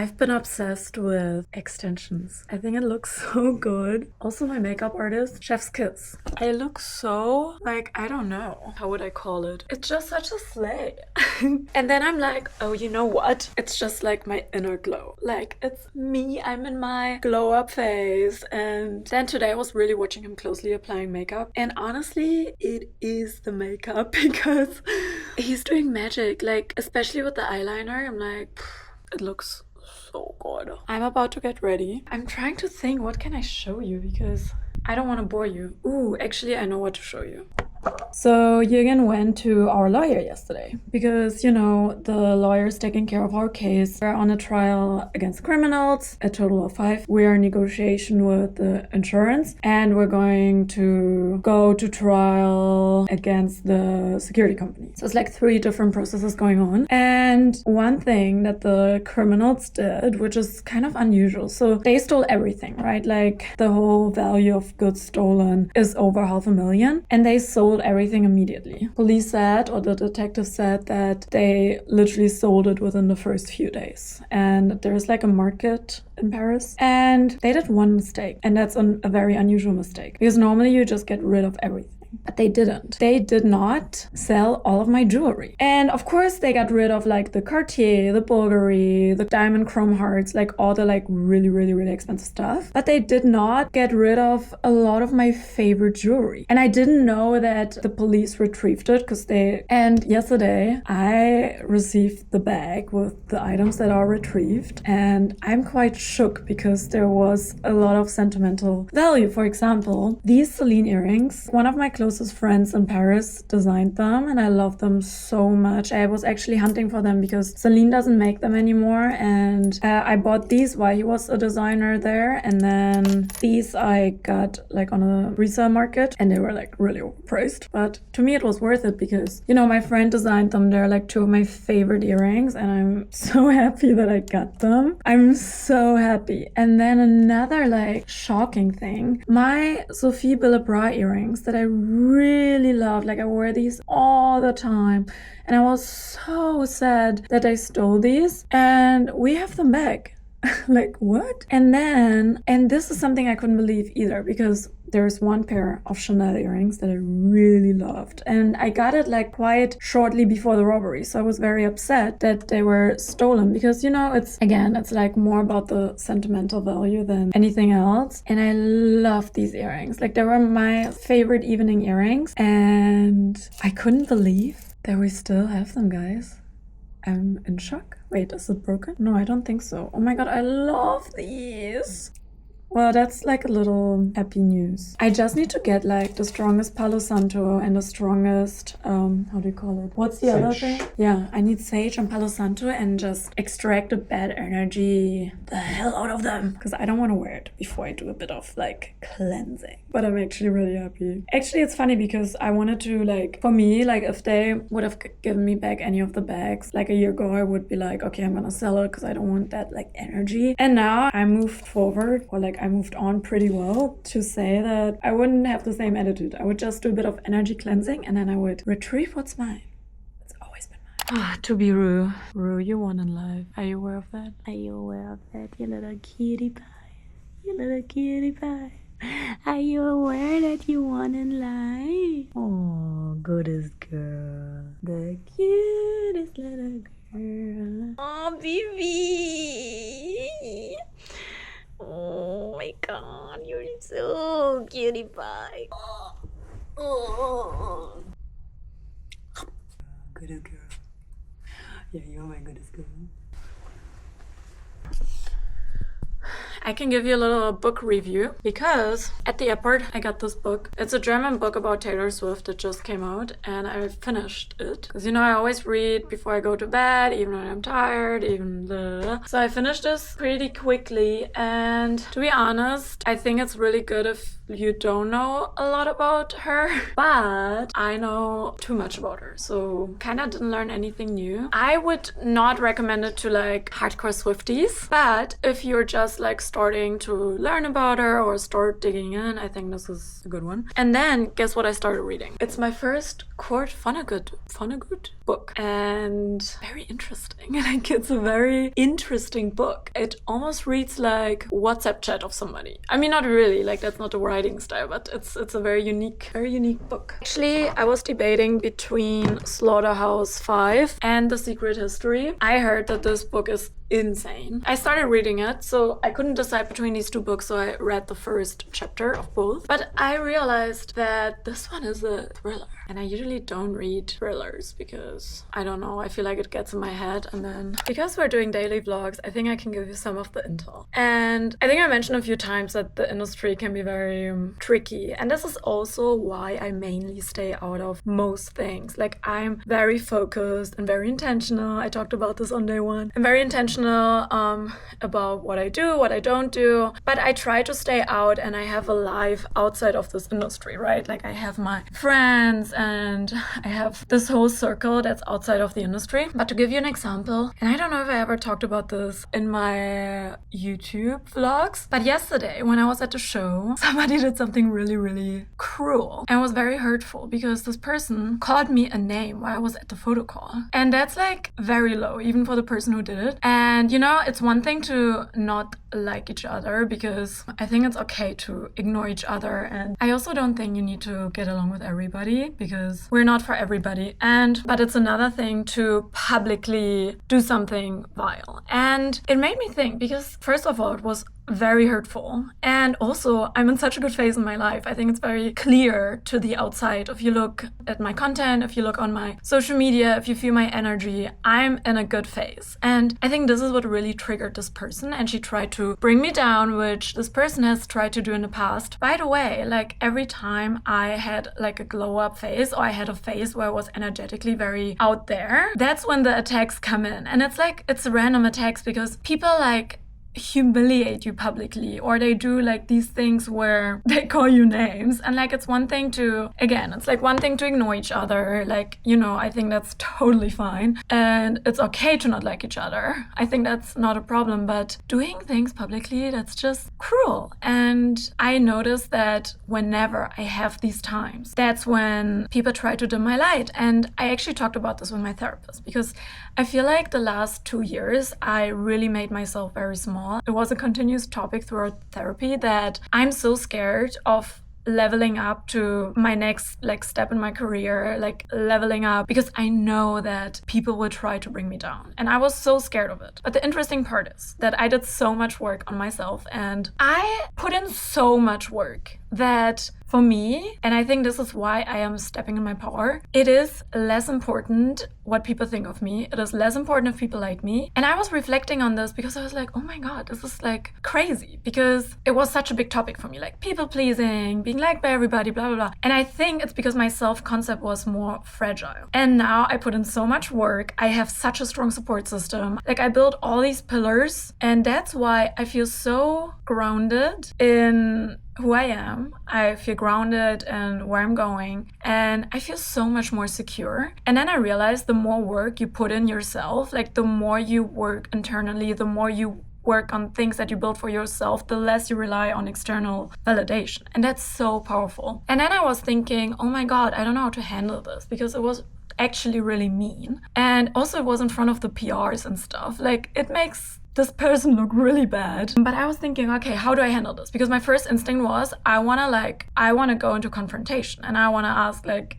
I've been obsessed with extensions. I think it looks so good. Also my makeup artist, Chef's Kiss. I look so, like, I don't know. How would I call it? It's just such a slay. And then I'm like, oh, you know what? It's just like my inner glow. Like, it's me. I'm in my glow up phase. And then today I was really watching him closely applying makeup. And honestly, it is the makeup because he's doing magic. Like, especially with the eyeliner, I'm like, it looks so good. I'm about to get ready. I'm trying to think, what can I show you? Because I don't want to bore you. Ooh, actually, I know what to show you. So Jürgen went to our lawyer yesterday because, you know, the lawyer's taking care of our case. We're on a trial against criminals, a total of 5. We're in negotiation with the insurance and we're going to go to trial against the security company. So it's like 3 different processes going on. And one thing that the criminals did, which is kind of unusual, so they stole everything, right? Like the whole value of goods stolen is over $500,000 and they sold everything immediately. Police said, or the detective said, that they literally sold it within the first few days. And there's like a market in Paris and they did one mistake, and that's a very unusual mistake because normally you just get rid of everything. But they didn't. They did not sell all of my jewelry. And of course they got rid of like the Cartier, the Bulgari, the diamond chrome hearts, like all the like really expensive stuff. But they did not get rid of a lot of my favorite jewelry. And I didn't know that the police retrieved it and yesterday I received the bag with the items that are retrieved. And I'm quite shook because there was a lot of sentimental value. For example, these Celine earrings, one of my closest friends in Paris designed them and I love them so much. I was actually hunting for them because Celine doesn't make them anymore, and I bought these while he was a designer there, and then these I got like on a resale market and they were like really overpriced, but to me it was worth it because, you know, my friend designed them. They're like 2 of my favorite earrings and I'm so happy that I got them. I'm so happy. And then another like shocking thing, my Sophie Billabra earrings that I really love, like I wear these all the time, and I was so sad that I stole these and we have them back. Like, what? And this is something I couldn't believe either, because there's one pair of Chanel earrings that I really loved and I got it like quite shortly before the robbery, so I was very upset that they were stolen because, you know, it's like more about the sentimental value than anything else. And I love these earrings, like they were my favorite evening earrings, and I couldn't believe that we still have them, guys. I'm in shock. Wait, is it broken? No, I don't think so. Oh my god, I love these. Well, that's like a little happy news. I just need to get like the strongest Palo Santo and the strongest, how do you call it? What's the Sage. other thing? Yeah, I need sage and Palo Santo and just extract the bad energy the hell out of them. Because I don't want to wear it before I do a bit of like cleansing. But I'm actually really happy. Actually, it's funny because I wanted to like, for me, like if they would have given me back any of the bags like a year ago, I would be like, okay, I'm gonna sell it because I don't want that like energy. And now I moved forward, or like I moved on pretty well to say that I wouldn't have the same attitude. I would just do a bit of energy cleansing and then I would retrieve what's mine. It's always been mine. To be Rue. Rue, you won in life. Are you aware of that? Are you aware of that, you little cutie pie? You little cutie pie. Are you aware that you won in life? Oh, goodest girl. The cutest little girl. Oh, baby. Oh my god, you're so cutie pie. Oh. Goodest girl. Yeah, you're my goodest girl. I can give you a little book review because at the airport I got this book. It's a German book about Taylor Swift that just came out and I finished it. Because, you know, I always read before I go to bed, even when I'm tired, So I finished this pretty quickly, and to be honest, I think it's really good if you don't know a lot about her, but I know too much about her, so kinda didn't learn anything new. I would not recommend it to like hardcore Swifties, but if you're just like starting to learn about her or start digging in, I think this is a good one. And then guess what I started reading? It's my first Kurt Vonnegut book, and very interesting. Like, it's a very interesting book. It almost reads like WhatsApp chat of somebody. I mean, not really, like that's not the writing style, but it's a very unique book. Actually, I was debating between Slaughterhouse-Five and The Secret History. I heard that this book is insane. I started reading it, so I couldn't decide between these two books, so I read the first chapter of both. But I realized that this one is a thriller, and I usually don't read thrillers because, I don't know, I feel like it gets in my head. And then, because we're doing daily vlogs, I think I can give you some of the intel. And I think I mentioned a few times that the industry can be very tricky, and this is also why I mainly stay out of most things. Like, I'm very focused and very intentional. I talked about this on day one. I'm very intentional about what I do, what I don't do, but I try to stay out, and I have a life outside of this industry, right? Like, I have my friends and I have this whole circle that's outside of the industry. But to give you an example, and I don't know if I ever talked about this in my YouTube vlogs, but yesterday when I was at the show, somebody did something really, really cruel and was very hurtful, because this person called me a name while I was at the photo call. And that's like very low, even for the person who did it. And you know, it's one thing to not like each other, because I think it's okay to ignore each other, and I also don't think you need to get along with everybody, because we're not for everybody. But it's another thing to publicly do something vile. And it made me think, because first of all, it was very hurtful, and also I'm in such a good phase in my life. I think it's very clear to the outside. If you look at my content, if you look on my social media, if you feel my energy, I'm in a good phase. And I think this is what really triggered this person, and she tried to bring me down, which this person has tried to do in the past. By the way, like, every time I had like a glow up phase, or I had a phase where I was energetically very out there, that's when the attacks come in. And it's like, it's random attacks, because people like humiliate you publicly, or they do like these things where they call you names. And like, it's one thing to, again, it's like one thing to ignore each other, like, you know, I think that's totally fine, and it's okay to not like each other. I think that's not a problem, but doing things publicly, that's just cruel. And I noticed that whenever I have these times, that's when people try to dim my light. And I actually talked about this with my therapist, because I feel like the last 2 years I really made myself very small. It was a continuous topic throughout therapy that I'm so scared of leveling up to my next like step in my career, like leveling up, because I know that people will try to bring me down, and I was so scared of it. But the interesting part is that I did so much work on myself, and I put in so much work that for me, and I think this is why I am stepping in my power, it is less important what people think of me. It is less important if people like me. And I was reflecting on this, because I was like, oh my God, this is like crazy, because it was such a big topic for me, like people pleasing, being liked by everybody, blah, blah, blah. And I think it's because my self-concept was more fragile. And now I put in so much work. I have such a strong support system. Like, I built all these pillars, and that's why I feel so grounded in who I am. I feel grounded in where I'm going, and I feel so much more secure. And then I realized the more work you put in yourself, like the more you work internally, the more you work on things that you build for yourself, the less you rely on external validation. And that's so powerful. And then I was thinking, oh my God, I don't know how to handle this, because it was actually really mean. And also it was in front of the PRs and stuff. Like, it makes this person look really bad. But I was thinking, okay, how do I handle this? Because my first instinct was, I want to go into confrontation, and I want to ask, like,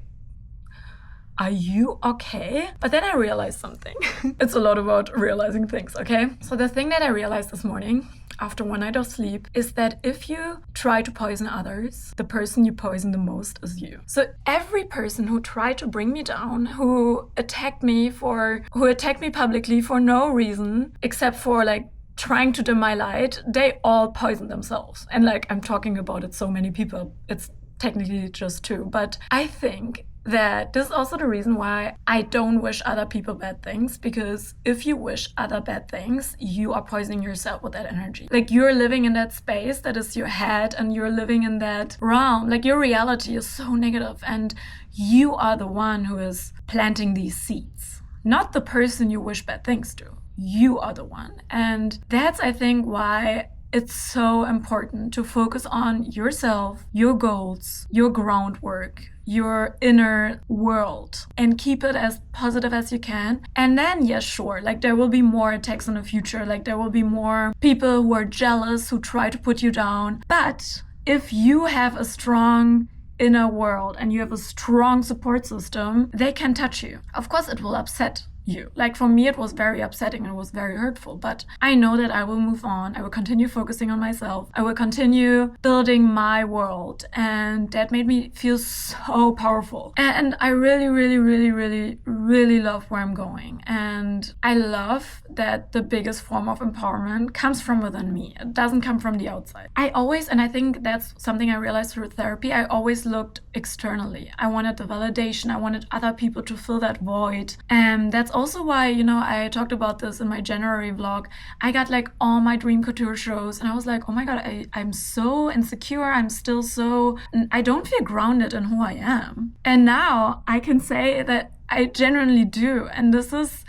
are you okay? But then I realized something. It's a lot about realizing things, okay? So the thing that I realized this morning, after one night of sleep, is that if you try to poison others, the person you poison the most is you. So every person who tried to bring me down, who attacked me publicly for no reason, except for like trying to dim my light, they all poisoned themselves. And like, I'm talking about it, so many people, it's technically just two. But I think that this is also the reason why I don't wish other people bad things, because if you wish other bad things, you are poisoning yourself with that energy. Like, you're living in that space that is your head, and you're living in that realm. Like, your reality is so negative, and you are the one who is planting these seeds, not the person you wish bad things to. You are the one. And that's, I think, why it's so important to focus on yourself, your goals, your groundwork, your inner world, and keep it as positive as you can. And then, yes, sure, like, there will be more attacks in the future. Like, there will be more people who are jealous, who try to put you down. But if you have a strong inner world and you have a strong support system, they can touch you. Of course, it will upset you. Like, for me, it was very upsetting and it was very hurtful, but I know that I will move on. I will continue focusing on myself. I will continue building my world, and that made me feel so powerful. And I really, really, really, really, really love where I'm going. And I love that the biggest form of empowerment comes from within me. It doesn't come from the outside. I always, and I think that's something I realized through therapy, I always looked externally. I wanted the validation. I wanted other people to fill that void. And that's also why, you know, I talked about this in my January vlog. I got like all my dream couture shows, and I was like, oh my god, I'm so insecure. I'm still so, I don't feel grounded in who I am. And now I can say that I genuinely do. And this is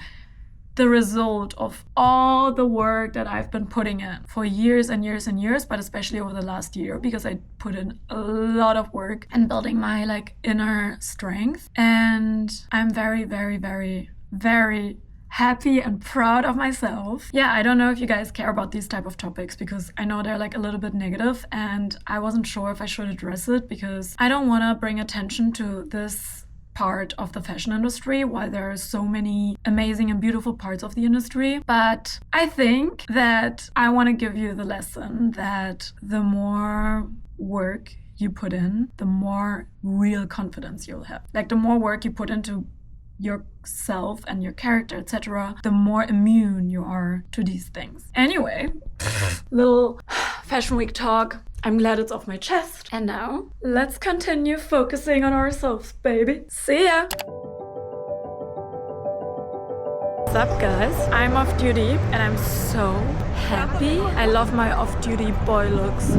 the result of all the work that I've been putting in for years and years and years, but especially over the last year, because I put in a lot of work in building my like inner strength. And I'm very, very, very, very happy and proud of myself. Yeah, I don't know if you guys care about these type of topics, because I know they're like a little bit negative, and I wasn't sure if I should address it, because I don't want to bring attention to this part of the fashion industry while there are so many amazing and beautiful parts of the industry. But I think that I want to give you the lesson that the more work you put in, the more real confidence you'll have. Like, the more work you put into yourself and your character, etc., the more immune you are to these things. Anyway, little fashion week talk. I'm glad it's off my chest. And now let's continue focusing on ourselves, baby. See ya! What's up, guys? I'm off duty and I'm so happy. I love my off-duty boy looks.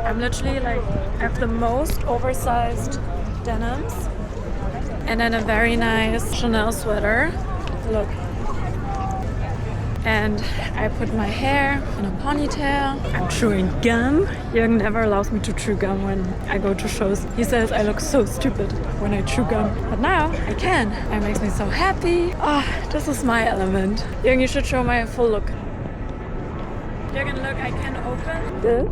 I'm literally like, I have the most oversized denims and then a very nice Chanel sweater. Look. And I put my hair in a ponytail. I'm chewing gum. Jürgen never allows me to chew gum when I go to shows. He says I look so stupid when I chew gum. But now I can. It makes me so happy. Ah, this is my element. Jürgen, you should show my full look. Jürgen, look, I can open this.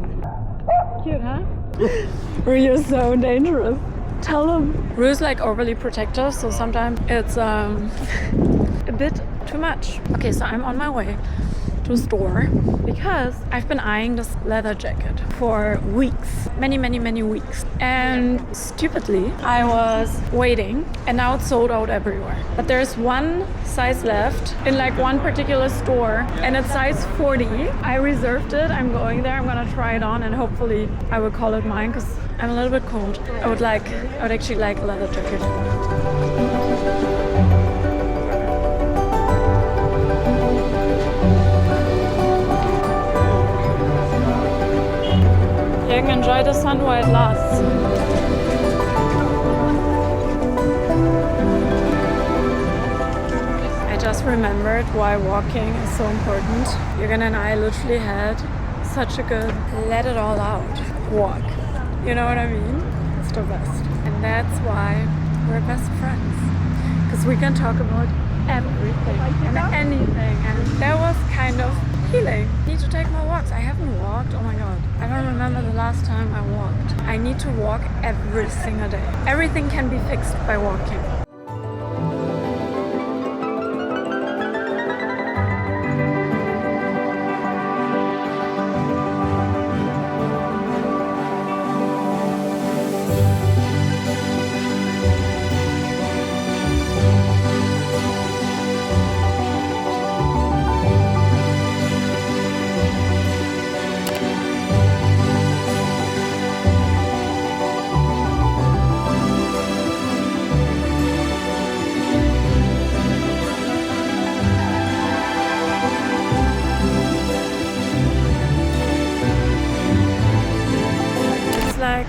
Cute, huh? You're so dangerous. Tell him. Rue's like overly protective, so sometimes it's a bit too much. Okay, so I'm on my way to a store because I've been eyeing this leather jacket for weeks, many weeks, and stupidly I was waiting and now it's sold out everywhere. But there's one size left in like one particular store and it's size 40. I reserved it. I'm going there. I'm gonna try it on and hopefully I will call it mine because I'm a little bit cold. I would actually like a leather jacket. You can enjoy the sun while it lasts. I just remembered why walking is so important. Jürgen and I literally had such a good let it all out walk. You know what I mean? It's the best. And that's why we're best friends. Because we can talk about everything and anything. And that was kind of healing. I need to take more walks. I haven't walked. Oh my god. I don't remember the last time I walked. I need to walk every single day. Everything can be fixed by walking.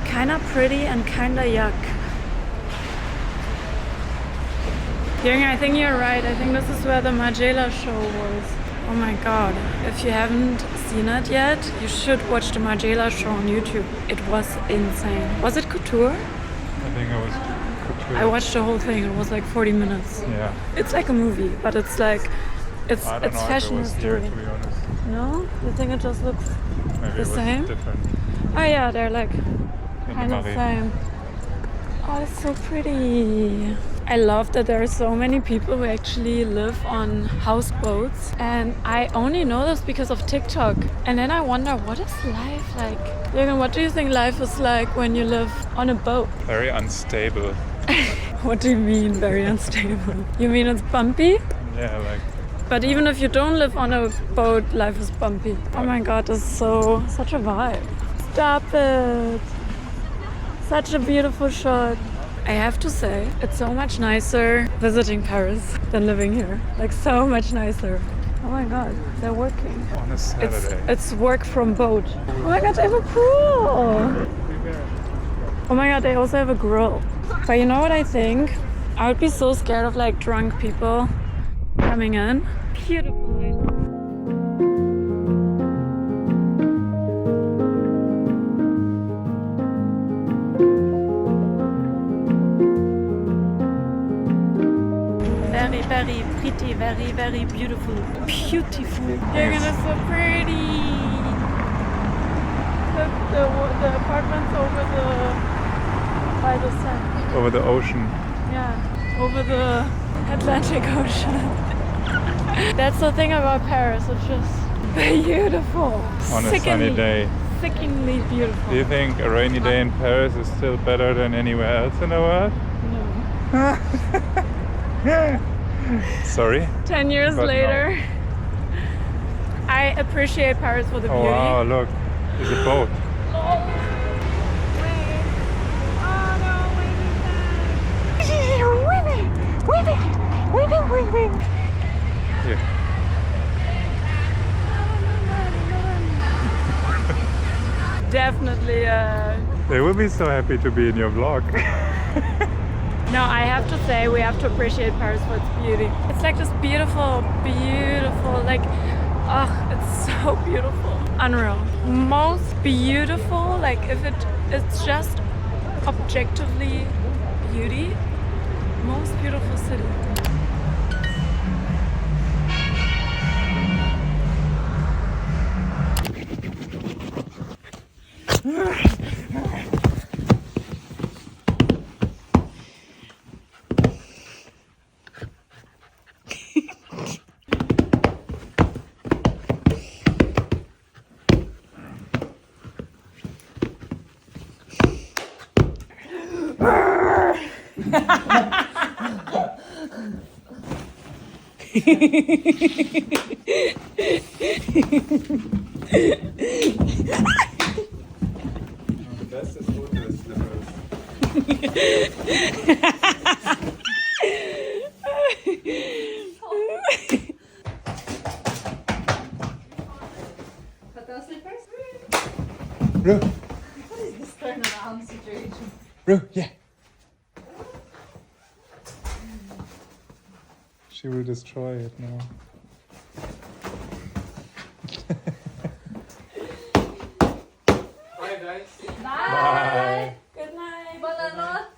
Kinda pretty and kinda yuck. Jürgen, I think you're right. I think this is where the Margiela show was. Oh my god. If you haven't seen it yet, you should watch the Margiela show on YouTube. It was insane. Was it couture? I think it was couture. I watched the whole thing. It was like 40 minutes. Yeah. It's like a movie, but it's like it's I don't know fashion if it was here, history. to be honest. No? You think it just looks Maybe the it was same? different. Oh yeah, they're like In kind the of Marie. same. Oh, it's so pretty. I love that there are so many people who actually live on houseboats, and I only know this because of TikTok. And then I wonder, what is life like? Jürgen, what do you think life is like when you live on a boat? Very unstable. What do you mean, very unstable? You mean it's bumpy? Yeah, like But even if you don't live on a boat, life is bumpy. Oh my god, this is such a vibe. Stop it. Such a beautiful shot. I have to say, it's so much nicer visiting Paris than living here. Like so much nicer. Oh my god, they're working. on a Saturday. It's work from boat. Oh my god, they have a pool. Oh my god, they also have a grill. But you know what I think? I would be so scared of like drunk people coming in. Beautiful. Very, very pretty, very, very beautiful. Beautiful. Jürgen is so pretty. Look, the apartment's over by the sun. Over the ocean. Yeah, over the Atlantic Ocean. That's the thing about Paris, it's just beautiful. On a sunny day. Sickeningly beautiful. Do you think a rainy day in Paris is still better than anywhere else in the world? No. Sorry? 10 years But later, I appreciate Paris for the Oh beauty. wow, look. There's a boat. Here. Definitely. They will be so happy to be in your vlog. No, I have to say we have to appreciate Paris for its beauty. It's like this beautiful, beautiful, like, it's so beautiful. Unreal. Most beautiful, like if it's just objectively beauty, most beautiful city. Das ist Hotelslivers. Ru. What is this turnaround situation? Ru, yeah. She will destroy it now.